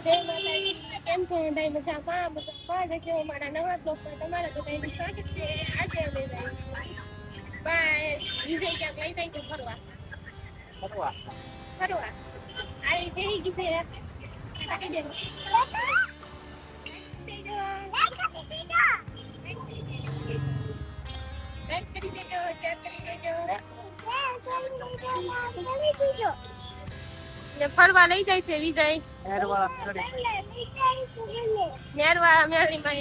જય માતાજી. કેમ છો બધા? મજામાં જશે અમારા નવા બ્લોગ પર તમારા બધાનું સ્વાગત છે. આજે અમે બસ વિજય ક્યાંક લઈ જાય તો ફરવા ફરવા આવી બેહી ગઈ છે. કાકી બેન લાઈક કરી દેજો, શેર કરી દેજો. ને ફરવા લઈ જાય છે વિજય નેરવાળા મેળી માં.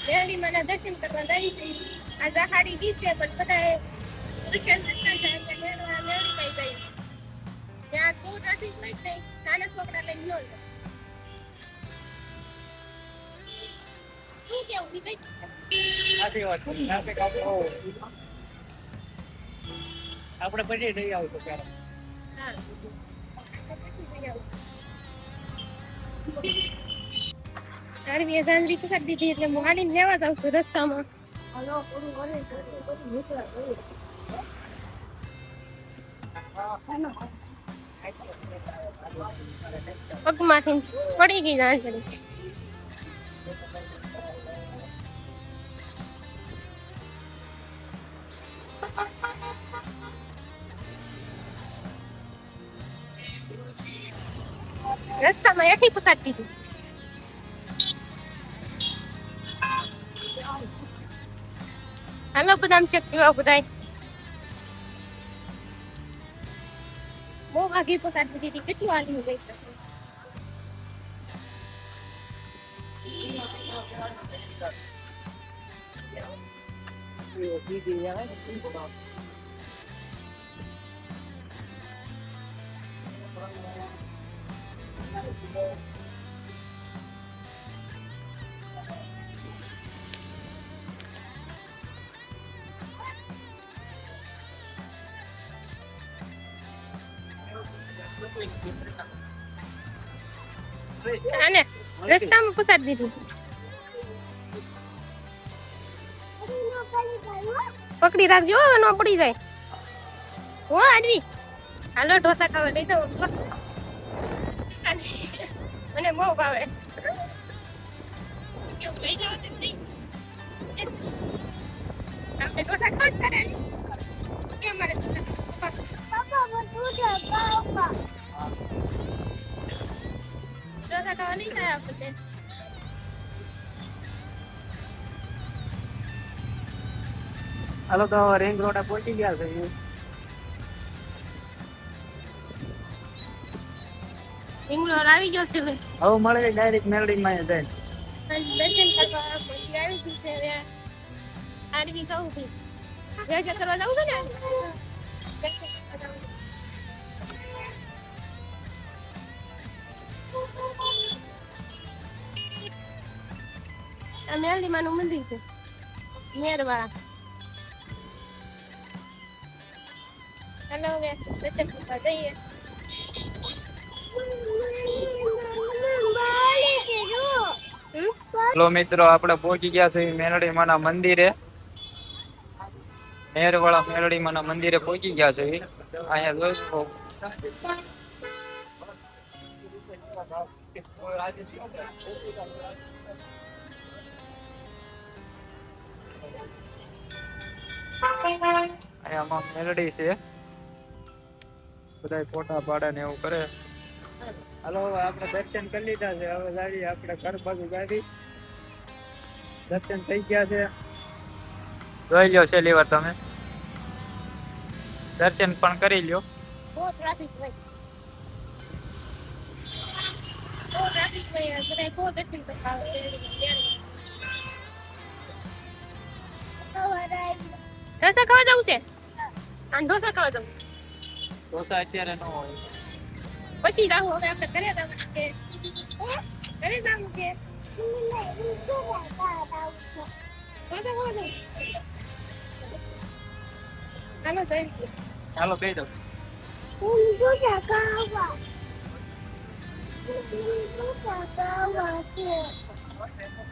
મેળી માં દર્શન કરવા જાય છે. આ ઝાહાડી ગઈ છે પણ બધા મેળી માં જાય. ત્યાં બહુ ટ્રાફિક હોય છે. નાના છોકરા લઈને ન જાય. શું કેવું વિજય? આપણે પછી લઈ આવશું ત્યારે. આરવીએ સાંજરી કરી દીધી એટલે હું હાલીને લેવા જાઉં છું રસ્તામાં. પગમાંથી પડી ગઈ સાંજરી. રસ્તામાં એઠી પકડી દીધી. હાલો બદામ શેક પીવા બધાય. બહુ વાગી પકડી દીધી. કેટલું હાલી ગઈ આને રસ્તામાં પસાડી દીધું. પકડી રાખજો હવે નો પડી જાય હો આડવી. હાલો ઢોસા ખાવા લઈ જાઓ. મને બહુ ભાવે. આપણે ઢોસા ખાવા જ કરે કેમ મારે ઢોસા ખાવા નહીં જાય આપણે. હાલો તો રિંગ રોડ પહોંચી ગયા છે. ઇંગ્લોર આવી ગયો છે. હવે મળે ડાયરેક્ટ મેલડી માં જાય. દર્શન કરવા મંદિર આવી ગયું છે. હવે આરવી કહું છું જય કરવા જવું છે ને. આ મેલડી માનું મંદિર છે નેરવાળા. ચાલો હવે દર્શન કરવા જઈએ. હેલો મિત્રો, આપણે પહોંચી ગયા છે મેલડી માના મંદિરે. નેરવાળા મેલડી માના મંદિરે પહોંચી ગયા છે. અહીંયા દોસ્તો અહીંયા મેલડી છે. બધા ફોટા પાડે ને એવું કરે. હાલો હવે આપણે દર્શન કરી લીધા છે. હવે જાવી આપણે ઘર બાજુ જાવી. દર્શન થઈ ગયા છે. જોઈ લ્યો છેલ્લી વાર તમે દર્શન પણ કરી લ્યો. બહુ ટ્રાફિક હોય. બહુ ટ્રાફિક હોય. બધા બહુ દર્શન કરવા આવે. ઢોસા ખાવા જવું છે. આ ઢોસા ખાવા જવું. ઢોસા અત્યારે ન હોય. પછી જાવું. હવે આપણે ઘરે જવું છે. ઘરે જવું છે. હાલો જઈ. ચાલો કહી દો.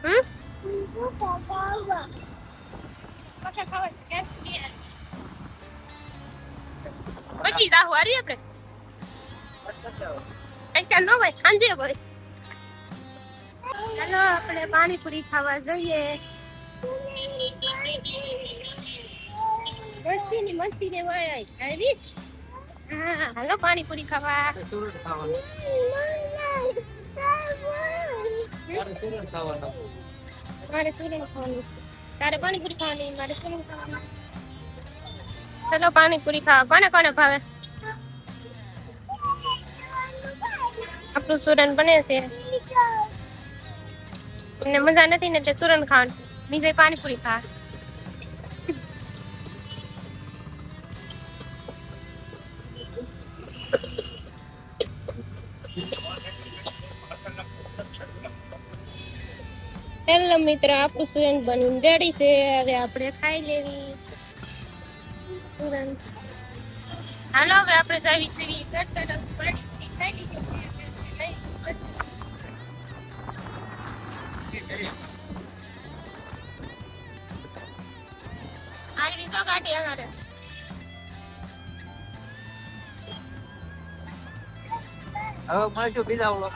હમ? કશા ખાવા છે? પછી જાહુ હારી આપણે અત્યારે ન હોય સાંજે હોય. ચાલો આપણે પાણીપુરી ખાવા જઈએ. મસ્તી ને હોય આવી. હા હાલો પાણીપુરી ખાવા. સુરત ખાવાનું. તારે સુરત ખાવાનું. મારે સુરત ખાવાનું છે. તારે પાણીપુરી ખાવાની મારે સુરત ખાવાનું. ચાલો પાણીપુરી ખાવા. કોને કોને ભાવે? આપણું સુરન બને છે. મને મજા નથી ને એટલે સુરન ખાવાનું. બીજે પાણીપુરી ખાવા. હેલો મિત્ર, આપણું સુરન બનીને રેડી છે. હવે આપણે ખાઈ લેવી સુરન. હાલો હવે આપણે જાવી છીએ ઘર તરફ. પાણીપુરી ખાઈ લીધી. આગળ જો ગાડી આગળ છે. હવે મળશું બીજા વ્લોગ.